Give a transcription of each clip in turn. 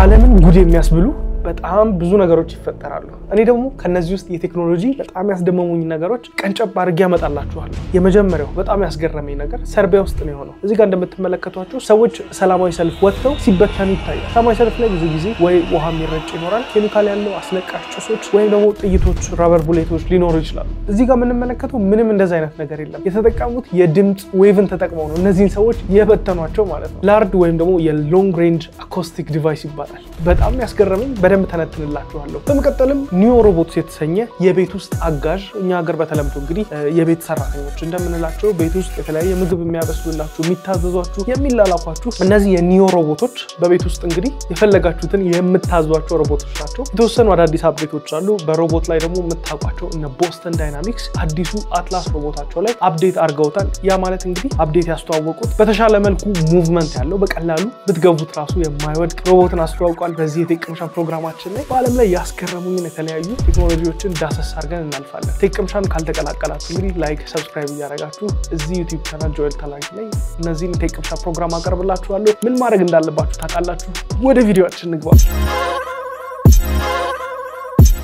ዓለምን ጉድ የሚያስብሉ በጣም ብዙ ነገሮች ይፈጠራሉ እኔ ደግሞ ከነዚህ ውስጥ የቴክኖሎጂ በጣም ያስደመሙኝ ነገሮች ቀንጨብ አድርጌ አመጣላችኋለሁ የመጀመሪያው በጣም ያስገረመኝ ነገር ሰርቢያ ውስጥ ነው የሆነው እዚህ ጋር እንደምትመለከቷቸው ሰዎች ሰላማዊ ሰልፍ ወጥተው ሲበተኑ ይታያል ሰላማዊ ሰልፍ ላይ ብዙ ጊዜ ወይ ውሃ የሚረጭ ይኖራል ኬሚካል ያለው አስለቃሽ ጭሶች ወይም ደግሞ ጥይቶች ራበር ቡሌቶች ሊኖሩ ይችላሉ እዚህ ጋር የምንመለከተው ምንም እንደዛ አይነት ነገር የለም የተጠቀሙት የድምጽ ዌቭን ተጠቅመው ነው እነዚህን ሰዎች የበተኗቸው ማለት ነው ላርድ ወይም ደግሞ የሎንግ ሬንጅ አኮስቲክ ዲቫይስ ይባላል በጣም ያስገረመኝ በደንብ ተነትንላችኋለሁ በመቀጠልም ኒዮ ሮቦትስ የተሰኘ የቤት ውስጥ አጋዥ እኛ ሀገር በተለምዶ እንግዲህ የቤት ሰራተኞች እንደምንላቸው ቤት ውስጥ የተለያየ ምግብ የሚያበስሉላችሁ የሚታዘዟችሁ የሚላላኳችሁ እነዚህ የኒዮ ሮቦቶች በቤት ውስጥ እንግዲህ የፈለጋችሁትን የምታዟቸው ሮቦቶች ናቸው የተወሰኑ አዳዲስ አፕዴቶች አሉ በሮቦት ላይ ደግሞ የምታውቋቸው እነ ቦስተን ዳይናሚክስ አዲሱ አትላስ ሮቦታቸው ላይ አፕዴት አድርገውታል ያ ማለት እንግዲህ አፕዴት ያስተዋወቁት በተሻለ መልኩ ሙቭመንት ያለው በቀላሉ ብትገቡት ራሱ የማይወድቅ ሮቦትን አስተዋውቋል በዚህ የቴክኖሎጂ ፕሮግራማችን ላይ በዓለም ላይ ያስገረሙኝን የተለያዩ ቴክኖሎጂዎችን ዳሰስ አድርገን እናልፋለን ቴክኖሎጂን ካልተቀላቀላችሁ እንግዲህ ላይክ ሰብስክራይብ እያደረጋችሁ እዚህ ዩቲዩብ ቻናል ጆኤል ታላቂ ላይ እነዚህን ቴክኖሎጂ ፕሮግራም አቀርብላችኋለሁ ምን ማድረግ እንዳለባችሁ ታውቃላችሁ ወደ ቪዲዮአችን እንግባ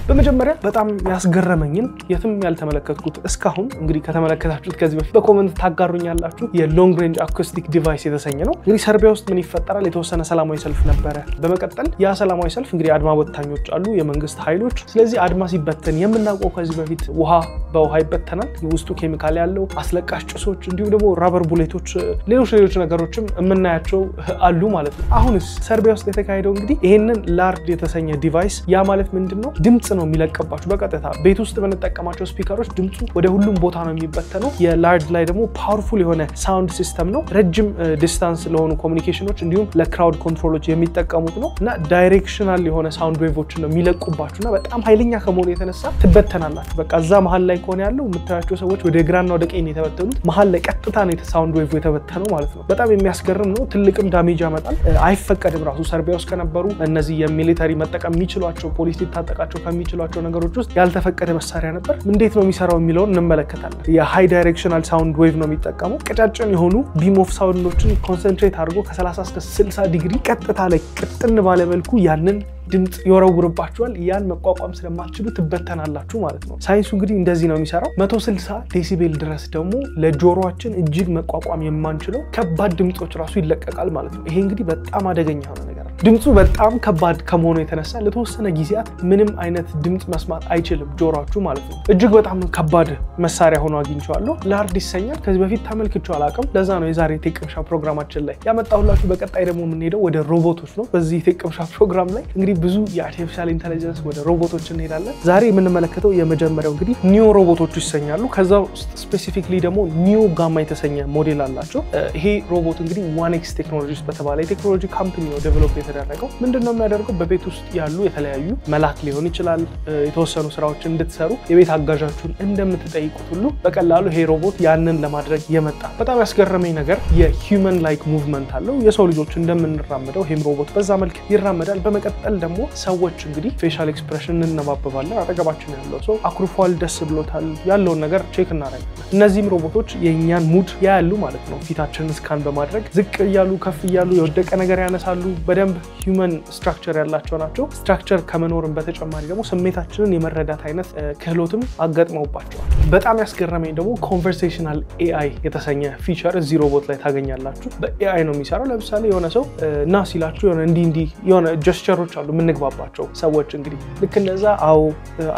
በመጀመሪያ በጣም ያስገረመኝን የትም ያልተመለከትኩት እስካሁን እንግዲህ ከተመለከታችሁት ከዚህ በፊት በኮሜንት ታጋሩኛላችሁ የሎንግ ሬንጅ አኮስቲክ ዲቫይስ የተሰኘ ነው እንግዲህ ሰርቢያ ውስጥ ምን ይፈጠራል የተወሰነ ሰላማዊ ሰልፍ ነበረ በመቀጠል ያ ሰላማዊ ሰልፍ እንግዲህ አድማ በታኞች አሉ የመንግስት ኃይሎች ስለዚህ አድማ ሲበተን የምናውቀው ከዚህ በፊት ውሃ በውሃ ይበተናል ውስጡ ኬሚካል ያለው አስለቃሽ ጭሶች እንዲሁም ደግሞ ራበር ቡሌቶች ሌሎች ነገሮችም የምናያቸው አሉ ማለት ነው አሁንስ ሰርቢያ ውስጥ የተካሄደው እንግዲህ ይሄንን ላርድ የተሰኘ ዲቫይስ ያ ማለት ምንድነው ድምጽ ነው የሚለቀባችሁ በቀጥታ ቤት ውስጥ በነጠቀማቸው ስፒከሮች ድምጹ ወደ ሁሉም ቦታ ነው የሚበተነው የላርድ ላይ ደግሞ ፓወርፉል የሆነ ሳውንድ ሲስተም ነው ረጅም ዲስታንስ ለሆኑ ኮሙኒኬሽኖች እንዲሁም ለክራውድ ኮንትሮሎች የሚጠቀሙት ነው እና ዳይሬክሽናል የሆነ ሳውንድ ዌቮችን ነው የሚለቁባችሁና በጣም ኃይለኛ ከመሆኑ የተነሳ ትበተናላችሁ በቃ እዛ መሃል ላይ ከሆነ ያለው የምታያቸው ሰዎች ወደ ግራና ወደ ቀኝ የተበተኑት መሃል ላይ ቀጥታ ነው ሳውንድ ዌቭ የተበተነው ማለት ነው በጣም የሚያስገርም ነው ትልቅም ዳሜጅ ያመጣል አይፈቀድም ራሱ ሰርቢያ ውስጥ ከነበሩ እነዚህ የሚሊተሪ መጠቀም የሚችሏቸው ፖሊስ ሊታጠቃቸው ከሚችሏቸው ነገሮች ውስጥ ያልተፈቀደ መሳሪያ ነበር እንዴት ነው የሚሰራው የሚለውን እንመለከታለን የሃይ ዳይሬክሽናል ሳውንድ ዌቭ ነው የሚጠቀመው ቀጫጭን የሆኑ ቢም ኦፍ ሳውንዶችን ኮንሰንትሬት አድርጎ ከ30 እስከ 60 ዲግሪ ቀጥታ ላይ ቅጥን ባለ መልኩ ያንን ድምጽ ይወረውርባችኋል ያን መቋቋም ስለማትችሉ ትበተናላችሁ ማለት ነው ሳይንሱ እንግዲህ እንደዚህ ነው የሚሰራው 160 ዴሲቤል ድረስ ደግሞ ለጆሮአችን እጅግ መቋቋም የማንችለው ከባድ ድምጾች ራሱ ይለቀቃል ማለት ነው ይሄ እንግዲህ በጣም አደገኛ ነው ነገር ድምጹ በጣም ከባድ ከመሆኑ የተነሳ ለተወሰነ ጊዜያት ምንም አይነት ድምጽ መስማት አይችልም ጆሮአችሁ ማለት ነው እጅግ በጣም ከባድ መሳሪያ ሆኖ አግኝቻለሁ ላርድ ይሰኛል ከዚህ በፊት ተመልክቼው አላቀም ለዛ ነው የዛሬ ቴክኖሎጂ ፕሮግራማችን ላይ ያመጣሁላችሁ በቀጣይ ደግሞ የምንሄደው ወደ ሮቦቶች ነው በዚህ ቴክኖሎጂ ፕሮግራም ላይ እንግዲህ ብዙ የአርቲፊሻል ኢንተለጀንስ ወደ ሮቦቶች እንሄዳለን ዛሬ የምንመለከተው የመጀመሪያው እንግዲህ ኒዮ ሮቦቶች ይሰኛሉ ከዛው ስፔሲፊክሊ ደግሞ ኒዮ ጋማ የተሰኘ ሞዴል አላቸው ይሄ ሮቦት እንግዲህ 1X ቴክኖሎጂስ በተባለ የቴክኖሎጂ ካምፓኒ ነው ዴቨሎፕ የተደረገው ምንድነው የሚያደርገው በቤት ውስጥ ያሉ የተለያዩ መላክ ሊሆን ይችላል የተወሰኑ ስራዎችን እንድትሰሩ የቤት አጋዣችሁን እንደምትጠይቁት ሁሉ በቀላሉ ይሄ ሮቦት ያንን ለማድረግ የመጣ በጣም ያስገረመኝ ነገር የሂዩመን ላይክ ሙቭመንት አለው የሰው ልጆች እንደምንራመደው ይሄም ሮቦት በዛ መልክ ይራመዳል በመቀጠል ደግሞ ሰዎች እንግዲህ ፌሻል ኤክስፕሬሽን እንነባበባለን አጠገባችን ያለው ሰው አኩርፏል ደስ ብሎታል ያለውን ነገር ቼክ እናደርጋለን እነዚህም ሮቦቶች የኛን ሙድ ያያሉ ማለት ነው ፊታችንን ስካን በማድረግ ዝቅ ይያሉ ከፍ ይያሉ የወደቀ ነገር ያነሳሉ በደንብ ሂዩመን ስትራክቸር ያላቸው ናቸው ስትራክቸር ከመኖርም በተጨማሪ ደግሞ ስሜታችንን የመረዳት አይነት ክህሎትም አጋጥመውባቸዋል በጣም ያስገረመኝ ደግሞ ኮንቨርሴሽናል ኤአይ የተሰኘ ፊቸር እዚህ ሮቦት ላይ ታገኛላችሁ በኤአይ ነው የሚሰራው ለምሳሌ የሆነ ሰው እና ሲላችሁ የሆነ እንዲ የሆነ ጀስቸሮች አሉ ምንግባባቸው ሰዎች እንግዲህ ልክ እንደዛ አው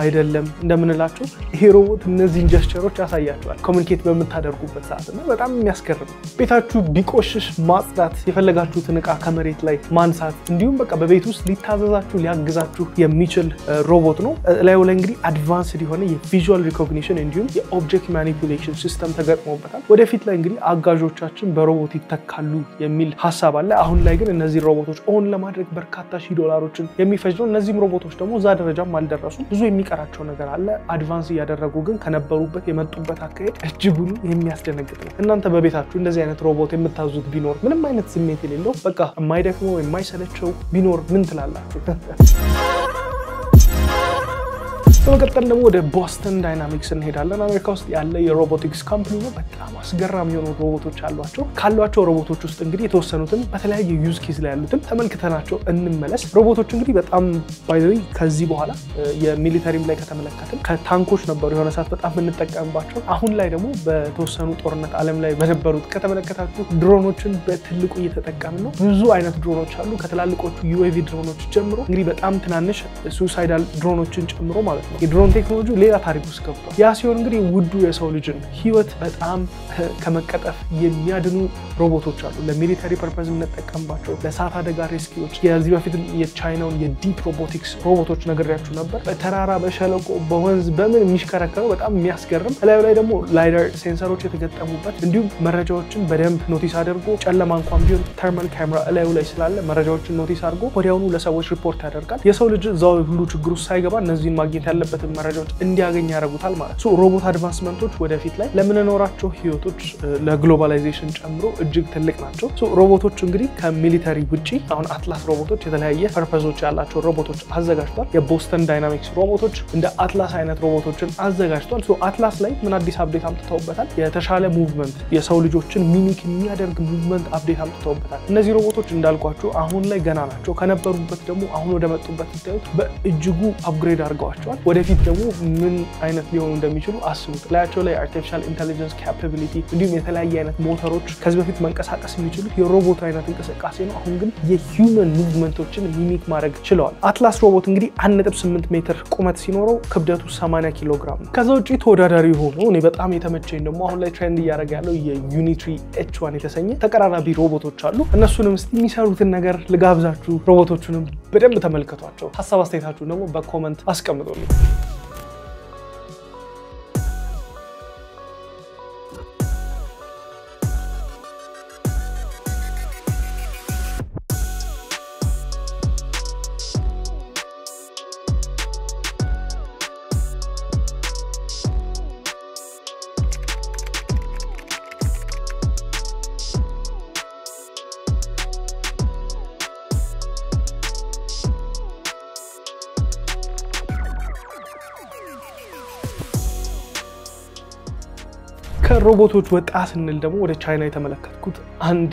አይደለም እንደምንላችሁ ይሄ ሮቦት እነዚህን ጀስቸሮች ያሳያችኋል ኮሙኒኬት በመታደርጉበት ሰዓትና በጣም የሚያስገርም ቤታችሁ ቢቆሽሽ ማጽዳት የፈለጋችሁትን ዕቃ ከመሬት ላይ ማንሳት እንዲሁም በቃ በቤት ውስጥ ሊታዘዛችሁ ሊያግዛችሁ የሚችል ሮቦት ነው ላዩ ላይ እንግዲህ አድቫንስድ የሆነ የቪዥዋል ሪኮግኒሽን እንዲሁም የኦብጀክት ማኒፑሌሽን ሲስተም ተገጥሞበታል ወደፊት ላይ እንግዲህ አጋዦቻችን በሮቦት ይተካሉ የሚል ሐሳብ አለ አሁን ላይ ግን እነዚህ ሮቦቶች ኦን ለማድረግ በርካታ ሺህ ዶላሮችን የሚፈጅነው እነዚህም ሮቦቶች ደግሞ ዛ ደረጃም አልደረሱ ብዙ የሚቀራቸው ነገር አለ አድቫንስ ያደረጉ ግን ከነበሩበት የመጡበት አካሄድ እጅጉን የሚያስደነግጥ ነው እናንተ በቤታችሁ እንደዚህ አይነት ሮቦት የምታዙት ቢኖር ምንም አይነት ስሜት የሌለው በቃ የማይደክመው የማይሰለቸው ቢኖር ምን ትላላችሁ በመቀጠል ደግሞ ወደ ቦስተን ዳይናሚክስ እንሄዳለን። አሜሪካ ውስጥ ያለ የሮቦቲክስ ካምፓኒ ነው። በጣም አስገራሚ የሆኑ ሮቦቶች ካሏቸው ሮቦቶች ውስጥ እንግዲህ የተወሰኑትን በተለያየ ዩዝ ኬዝ ላይ ያሉትን ተመልክተናቸው እንመለስ። ሮቦቶች እንግዲህ በጣም ባይዘይ ከዚህ በኋላ የሚሊተሪም ላይ ከተመለከትን ከታንኮች ነበሩ የሆነ ሰዓት በጣም እንጠቀምባቸው። አሁን ላይ ደግሞ በተወሰኑ ጦርነት ዓለም ላይ በነበሩት ከተመለከታችሁ ድሮኖችን በትልቁ እየተጠቀምን ነው። ብዙ አይነት ድሮኖች አሉ ከትላልቆቹ ዩኤቪ ድሮኖች ጀምሮ እንግዲህ በጣም ትናንሽ ሱሳይዳል ድሮኖችን ጨምሮ ማለት ነው። የድሮን ቴክኖሎጂ ሌላ ታሪክ ውስጥ ገብቷል። ያ ሲሆን እንግዲህ ውዱ የሰው ልጅን ህይወት በጣም ከመቀጠፍ የሚያድኑ ሮቦቶች አሉ። ለሚሊተሪ ፐርፐዝ የምንጠቀምባቸው ለእሳት አደጋ ሬስኪዎች የዚህ በፊት የቻይናውን የዲፕ ሮቦቲክስ ሮቦቶች ነግሬያችሁ ነበር። በተራራ በሸለቆ በወንዝ በምን የሚሽከረከሩ በጣም የሚያስገርም ላይ ደግሞ ላይዳር ሴንሰሮች የተገጠሙበት እንዲሁም መረጃዎችን በደንብ ኖቲስ አድርጎ ጨለማ እንኳን ቢሆን ተርማል ካሜራ ላይ ስላለ መረጃዎችን ኖቲስ አድርጎ ወዲያውኑ ለሰዎች ሪፖርት ያደርጋል። የሰው ልጅ እዛው ሁሉ ችግር ውስጥ ሳይገባ እነዚህን ማግኘት ያለበትን መረጃዎች እንዲያገኝ ያደርጉታል ማለት ነው። ሮቦት አድቫንስመንቶች ወደፊት ላይ ለምንኖራቸው ህይወቶች ለግሎባላይዜሽን ጨምሮ እጅግ ትልቅ ናቸው። ሮቦቶች እንግዲህ ከሚሊተሪ ውጪ አሁን አትላስ ሮቦቶች የተለያየ ፐርፐዞች ያላቸው ሮቦቶች አዘጋጅቷል። የቦስተን ዳይናሚክስ ሮቦቶች እንደ አትላስ አይነት ሮቦቶችን አዘጋጅቷል። አትላስ ላይ ምን አዲስ አፕዴት አምጥተውበታል? የተሻለ ሙቭመንት የሰው ልጆችን ሚሚክ የሚያደርግ ሙቭመንት አፕዴት አምጥተውበታል። እነዚህ ሮቦቶች እንዳልኳችሁ አሁን ላይ ገና ናቸው። ከነበሩበት ደግሞ አሁን ወደ መጡበት ታዩት በእጅጉ አፕግሬድ አድርገዋቸዋል። ወደፊት ደግሞ ምን አይነት ሊሆኑ እንደሚችሉ አስቡት። ላያቸው ላይ አርቲፊሻል ኢንተለጀንስ ካፓቢሊቲ እንዲሁም የተለያየ አይነት ሞተሮች ከዚህ በፊት መንቀሳቀስ የሚችሉ የሮቦት አይነት እንቅስቃሴ ነው። አሁን ግን የሂውመን ሙቭመንቶችን ሚሚክ ማድረግ ችለዋል። አትላስ ሮቦት እንግዲህ 1.8 ሜትር ቁመት ሲኖረው ክብደቱ 80 ኪሎ ግራም ነው። ከዛ ውጪ ተወዳዳሪ ሆኖ እኔ በጣም የተመቸኝ ደግሞ አሁን ላይ ትሬንድ እያደረገ ያለው የዩኒትሪ H1 የተሰኘ ተቀራራቢ ሮቦቶች አሉ። እነሱንም እስቲ የሚሰሩትን ነገር ልጋብዛችሁ። ሮቦቶቹንም በደንብ ተመልከቷቸው። ሐሳብ አስተያየታችሁን ደግሞ በኮሜንት አስቀምጡልኝ። ከሮቦቶች ወጣ ስንል ደግሞ ወደ ቻይና የተመለከትኩት አንድ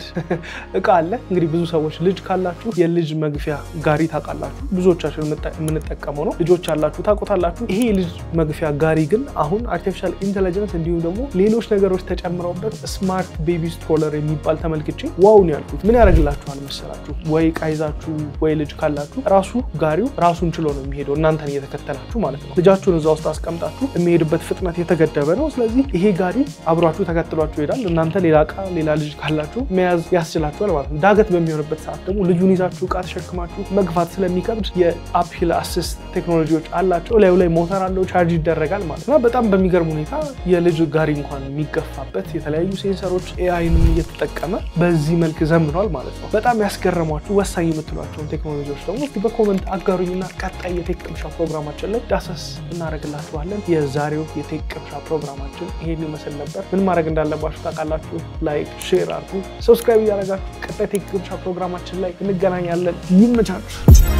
እቃ አለ። እንግዲህ ብዙ ሰዎች ልጅ ካላችሁ የልጅ መግፊያ ጋሪ ታውቃላችሁ። ብዙዎቻችን የምንጠቀመው ነው። ልጆች ያላችሁ ታውቁታላችሁ። ይሄ የልጅ መግፊያ ጋሪ ግን አሁን አርቲፊሻል ኢንተለጀንስ እንዲሁም ደግሞ ሌሎች ነገሮች ተጨምረውበት ስማርት ቤቢ ስቶለር የሚባል ተመልክቼ ዋው ነው ያልኩት። ምን ያደርግላችኋል መሰላችሁ? ወይ ቃይዛችሁ ወይ ልጅ ካላችሁ ራሱ ጋሪው ራሱን ችሎ ነው የሚሄደው እናንተን እየተከተላችሁ ማለት ነው። ልጃችሁን እዛ ውስጥ አስቀምጣችሁ የሚሄድበት ፍጥነት የተገደበ ነው። ስለዚህ ይሄ ጋሪ አብሯችሁ ተከትሏችሁ ይሄዳል። እናንተ ሌላ እቃ ሌላ ልጅ ካላችሁ መያዝ ያስችላችኋል ማለት ነው። ዳገት በሚሆንበት ሰዓት ደግሞ ልጁን ይዛችሁ እቃ ተሸክማችሁ መግፋት ስለሚከብድ የአፕሂል አሲስት ቴክኖሎጂዎች አላቸው። ላይ ሞተር አለው፣ ቻርጅ ይደረጋል ማለት ነው። በጣም በሚገርም ሁኔታ የልጅ ጋሪ እንኳን የሚገፋበት የተለያዩ ሴንሰሮች ኤአይንም እየተጠቀመ በዚህ መልክ ዘምኗል ማለት ነው። በጣም ያስገረሟችሁ ወሳኝ የምትሏቸውን ቴክኖሎጂዎች ደግሞ እስቲ በኮሜንት አጋሩኝና ቀጣይ የቴክ ቅምሻ ፕሮግራማችን ላይ ዳሰስ እናደርግላችኋለን። የዛሬው የቴክ ቅምሻ ፕሮግራማችን ይሄን ይመስል ነበር። ምን ማድረግ እንዳለባችሁ ታውቃላችሁ። ላይክ ሼር አድርጉ፣ ሰብስክራይብ ያደርጋችሁ። ቀጣይ ቴክ ቅምሻ ፕሮግራማችን ላይ እንገናኛለን። ይመቻችሁ።